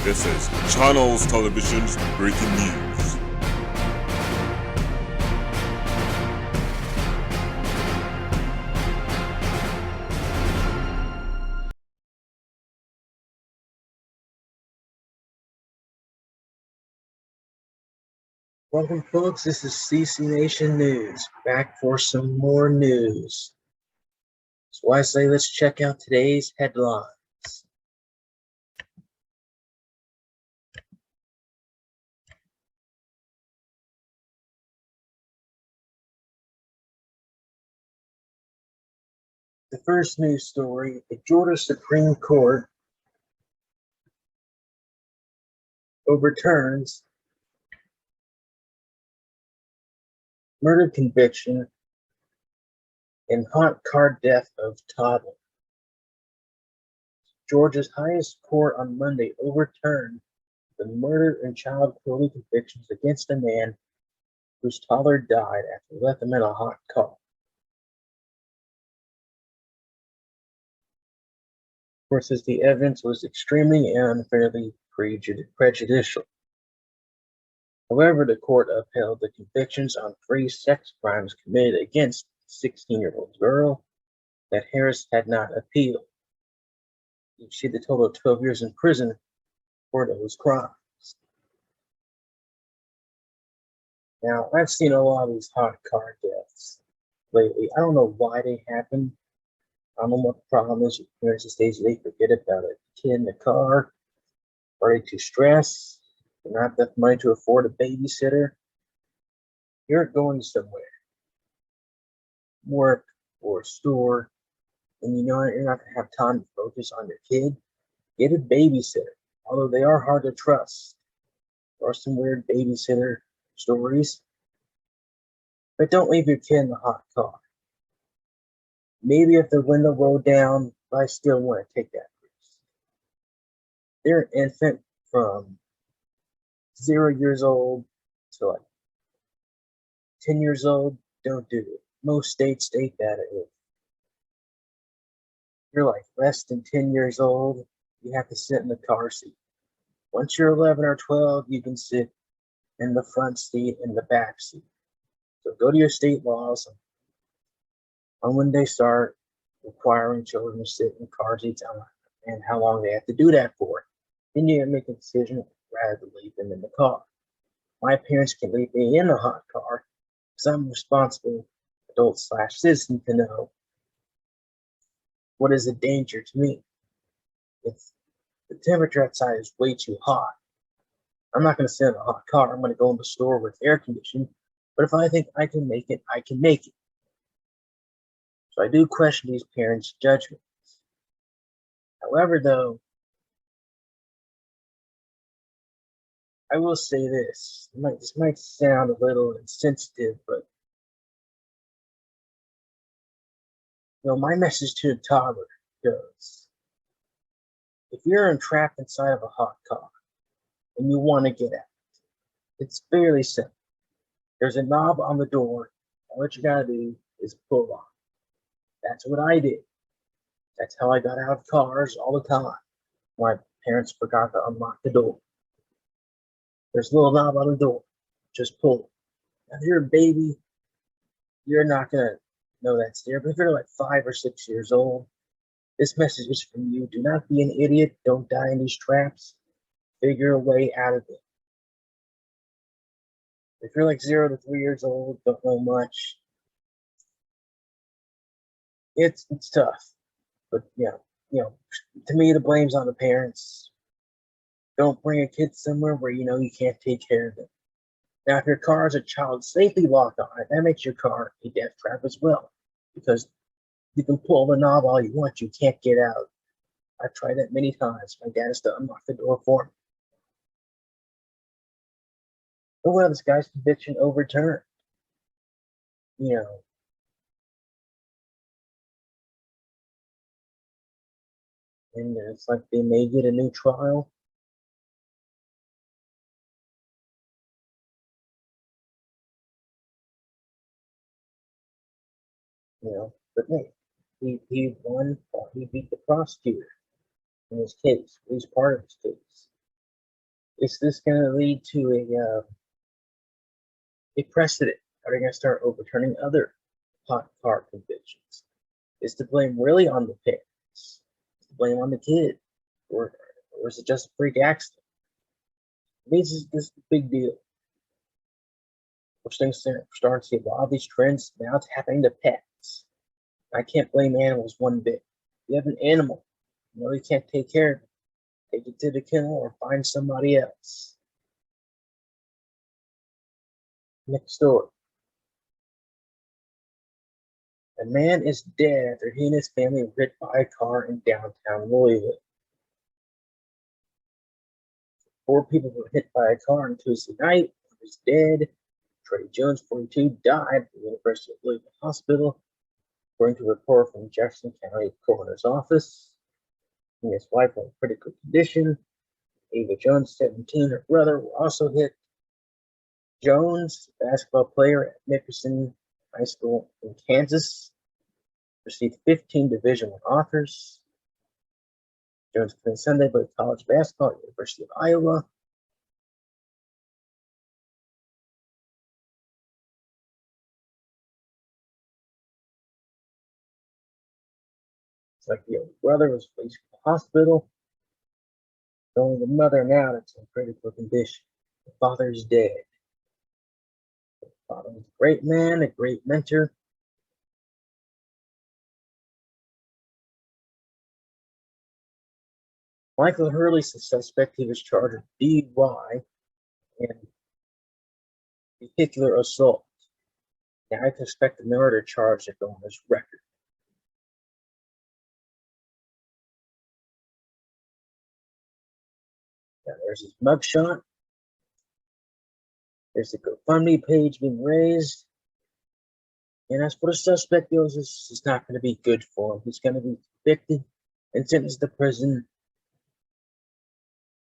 This is Channels Television's breaking news. Welcome, folks. This is CCNATION News, back for some more news. So I say let's check out today's headlines. The first news story, the Georgia Supreme Court overturns murder conviction and hot car death of toddler. Georgia's highest court on Monday overturned the murder and child cruelty convictions against a man whose toddler died after he left him in a hot car. Of course, as the evidence was extremely and unfairly prejudicial. However, the court upheld the convictions on 3 sex crimes committed against the 16-year-old girl that Harris had not appealed. He received a total of 12 years in prison for those crimes. Now, I've seen a lot of these hot car deaths lately. I don't know why they happen. I don't know what the problem is with parents these days. They forget about it. Kid in the car, are they too stressed? They're not enough money to afford a babysitter. You're going somewhere, work or a store, and you know you're not going to have time to focus on your kid. Get a babysitter. Although they are hard to trust. There are some weird babysitter stories. But don't leave your kid in the hot car. Maybe if the window rolled down, but I still want to take that risk. They're an infant from 0 years old to like 10 years old. Don't do it. Most states state that if you're like less than 10 years old, you have to sit in the car seat. Once you're 11 or 12, you can sit in the front seat and the back seat. So go to your state laws on when they start requiring children to sit in car seats and how long they have to do that for. Then you make a decision rather than leave them in the car. My parents can leave me in the hot car because I'm a responsible adult/citizen to know what is a danger to me. If the temperature outside is way too hot, I'm not going to sit in a hot car. I'm going to go in the store with air conditioning. But if I think I can make it, I can make it. So I do question these parents' judgments. However, though, I will say this. This might sound a little insensitive, but my message to the toddler goes: if you're entrapped inside of a hot car and you want to get out, it's fairly simple. There's a knob on the door, and what you gotta do is pull on. That's what I did. That's how I got out of cars all the time. My parents forgot to unlock the door. There's a little knob on the door. Just pull it. Now, if you're a baby, you're not gonna know that's there. But if you're like 5 or 6 years old, this message is from you. Do not be an idiot. Don't die in these traps. Figure a way out of it. If you're like 0 to 3 years old, don't know much, it's tough. But to me, the blame's on the parents. Don't bring a kid somewhere where you can't take care of them. Now, if your car has a child safety lock on it, that makes your car a death trap as well, because you can pull the knob all you want, you can't get out. I've tried that many times. My dad has to unlock the door for me. Oh well, this guy's conviction overturned. And it's like they may get a new trial. But hey, he won. He beat the prosecutor in his case. He's part of his case. Is this going to lead to a precedent? Are they going to start overturning other hot car convictions? Is the blame really on the parents? Is the blame on the kid? Or is it just a freak accident? This is a big deal. We're starting to see a lot of these trends. Now it's happening to pets. I can't blame animals one bit. You have an animal, you know you can't take care of it. Take it to the kennel or find somebody else. Next story. A man is dead after he and his family were hit by a car in downtown Louisville. 4 people were hit by a car on Tuesday night. One was dead. Trey Jones, 42, died at the University of Louisville Hospital, according to a report from Jefferson County Coroner's Office. He and his wife were in critical condition. Ava Jones, 17, her brother, were also hit. Jones, basketball player at Nickerson High School in Kansas, received 15 Division I offers. Jones played Sunday played college basketball at the University of Iowa. It's like the older brother was placed in the hospital. It's only the mother now that's in critical condition. The father is dead. The father was a great man, a great mentor. Michael Hurley's the suspect. He was charged with DUI and vehicular assault. Now I suspect the murder charge to go on his record. Now there's his mugshot. There's the GoFundMe page being raised. And as for the suspect goes, this is not going to be good for him. He's going to be convicted and sentenced to prison,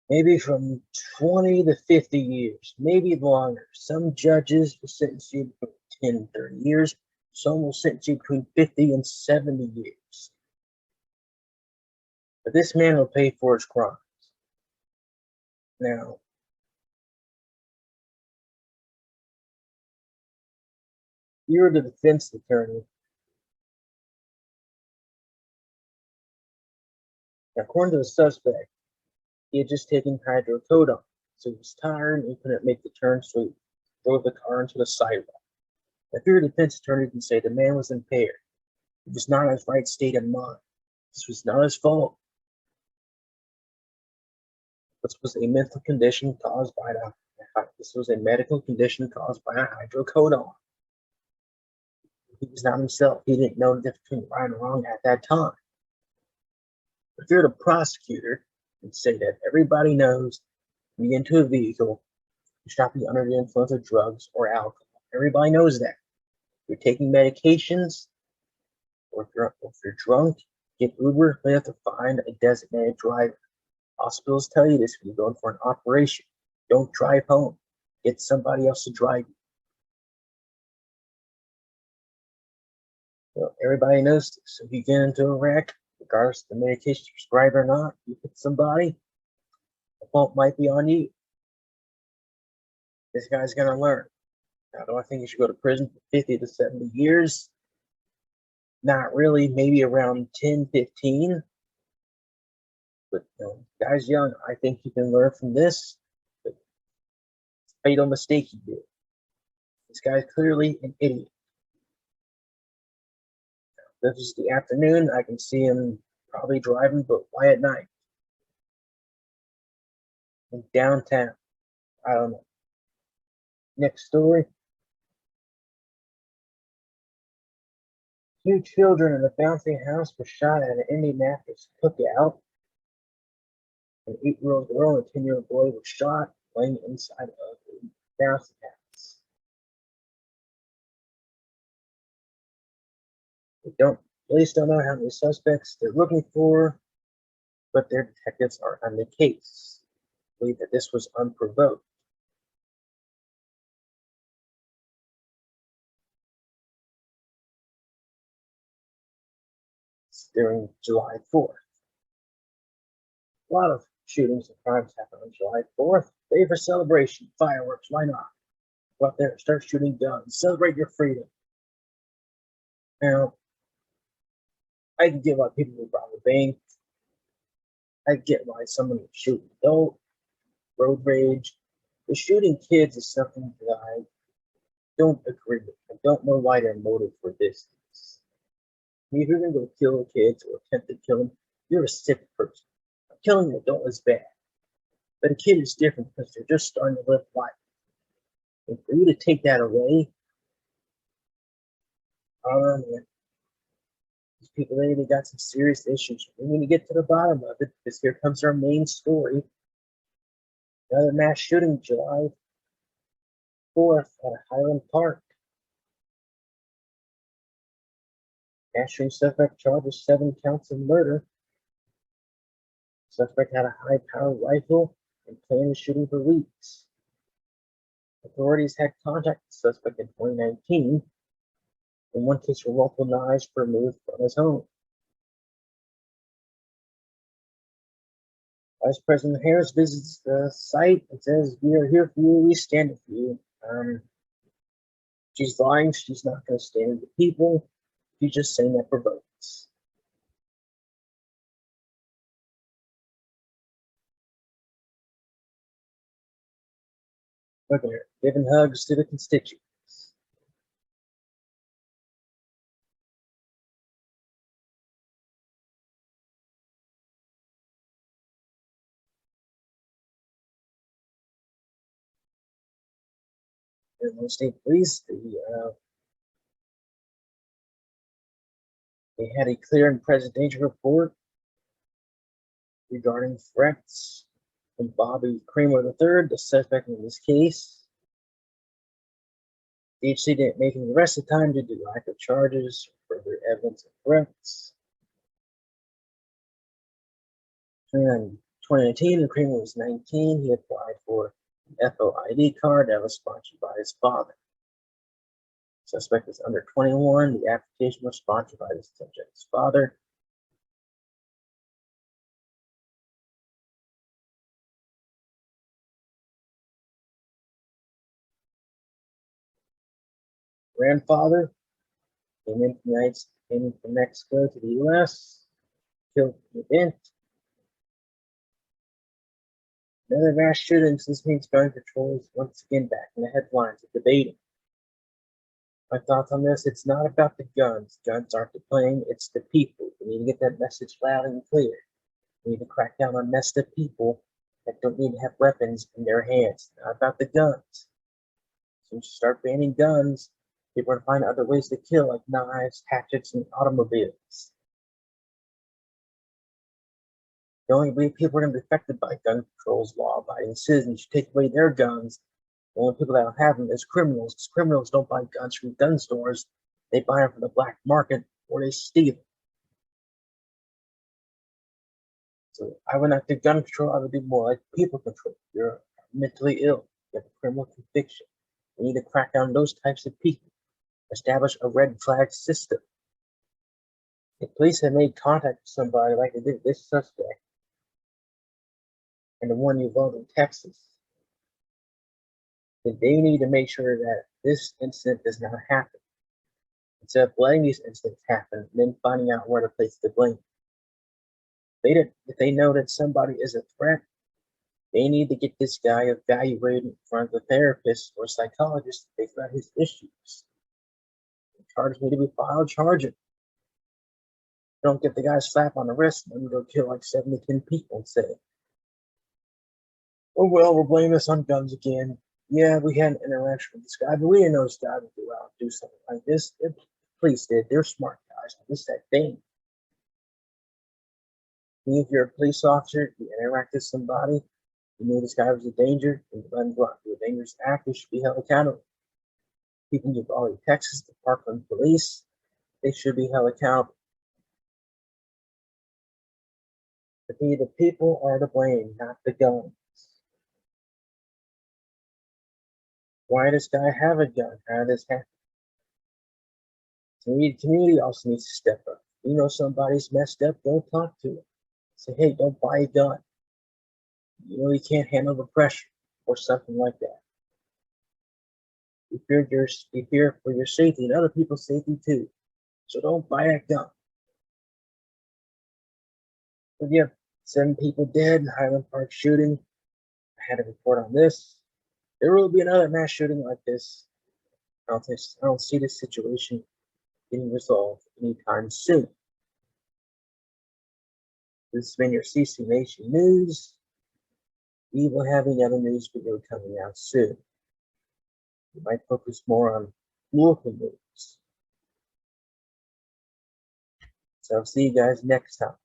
maybe from 20 to 50 years, maybe longer. Some judges will sentence you between 10 30 years. Some will sentence you between 50 and 70 years. But this man will pay for his crimes. Now, you're the defense attorney. Now, according to the suspect, he had just taken hydrocodone, so he was tired and he couldn't make the turn, so he drove the car into the sidewalk. If you're a defense attorney, you can say the man was impaired. He was not in his right state of mind. This was not his fault. This was a mental condition caused by this was a medical condition caused by a hydrocodone. He was not himself. He didn't know the difference between right and wrong at that time. If you're the prosecutor, and say that everybody knows when you get into a vehicle, you should not be under the influence of drugs or alcohol. Everybody knows that. If you're taking medications, or if you're drunk, get Uber. They have to find a designated driver. Hospitals tell you this when you're going for an operation. Don't drive home. Get somebody else to drive you. So everybody knows this. So if you get into a wreck, regardless of the medication prescribed or not, you hit somebody, the fault might be on you. This guy's going to learn. Now, do I think he should go to prison for 50 to 70 years? Not really, maybe around 10, 15. But guy's young. I think he can learn from this. But it's a fatal mistake he did. This guy's clearly an idiot. This is the afternoon. I can see him probably driving, but why at night? In downtown. I don't know. Next story. 2 children in a bouncy house were shot at an Indianapolis cookout. An 8-year-old girl and a 10-year-old boy were shot playing inside of a bouncy house. Police don't know how many suspects they're looking for, but their detectives are on the case. They believe that this was unprovoked. During July 4th. A lot of shootings and crimes happen on July 4th. Day for celebration, fireworks, why not? Go out there, start shooting guns, celebrate your freedom. Now, I can get why people would rob a bank. I get why someone would shoot an adult, road rage. But shooting kids is something that I don't agree with. I don't know why their motive for this is. If you're gonna go kill kids or attempt to kill them, you're a sick person. Killing an adult is bad, but a kid is different because they're just starting to live life. And for you to take that away, I don't know, man. These people, they got some serious issues. We need to get to the bottom of it because here comes our main story. Another mass shooting July 4th at Highland Park. Mass shooting suspect charged with 7 counts of murder. Suspect had a high-powered rifle and planned the shooting for weeks. Authorities had contacted the suspect in 2019. In one case, where multiple knives were removed from his home. Vice President Harris visits the site and says, "We are here for you. We stand with you." She's lying. She's not going to stand with the people. She's just saying that for votes. Look at her, giving hugs to the constituents. Illinois State Police, they had a clear and present danger report regarding threats from Bobby Kramer III, the suspect in this case. The HC didn't make him arrest at the time due to lack of charges or further evidence of threats. In 2019, when Kramer was 19, he applied for an FOID card that was sponsored by his father. The suspect was under 21. The application was sponsored by the subject's father. Grandfather came in from Mexico to the U.S., killed the event. Another mass shooting. This means gun control is once again back in the headlines of debating. My thoughts on this: it's not about the guns. Guns aren't the blame, it's the people. We need to get that message loud and clear. We need to crack down on messed up people that don't need to have weapons in their hands. Not about the guns. Since you start banning guns, people are going to find other ways to kill, like knives, hatchets, and automobiles. The only way people are going to be affected by gun control is law-abiding citizens. You take away their guns, the only people that don't have them is criminals, because criminals don't buy guns from gun stores. They buy them from the black market, or they steal them. So I would not do gun control. I would do more like people control. You're mentally ill. You have a criminal conviction. We need to crack down on those types of people. Establish a red flag system. If police have made contact with somebody like they did this suspect and the one involved in Texas, then they need to make sure that this incident does not happen. Instead of letting these incidents happen, and then finding out where to place the blame. If they know that somebody is a threat, they need to get this guy evaluated in front of a therapist or psychologist to figure out his issues. The charges need to be filed, charge him. Don't get the guy a slap on the wrist and then go kill like 7 to 10 people and say, "Oh well, we're blaming this on guns again. Yeah, we had an interaction with this guy, but we didn't know this guy would go out and do something like this." The police did. They're smart guys. This is that thing. If you're a police officer, you interact with somebody, you knew this guy was a danger, and you let him go out and do a dangerous act, you should be held accountable. People in Uvalde, Texas, the Parkland police, they should be held accountable. The people are to blame, not the guns. Why does this guy have a gun? How did this happen? The community also needs to step up. You know somebody's messed up, go talk to them. Say, hey, don't buy a gun. You know you can't handle the pressure. or something like that. Be fear for your safety and other people's safety too. So don't buy a gun. But yeah, 7 people dead in Highland Park shooting. I had a report on this. There will be another mass shooting like this. I don't see this situation getting resolved anytime soon. This has been your CC Nation News. We will have another news video coming out soon. We might focus more on local news. So I'll see you guys next time.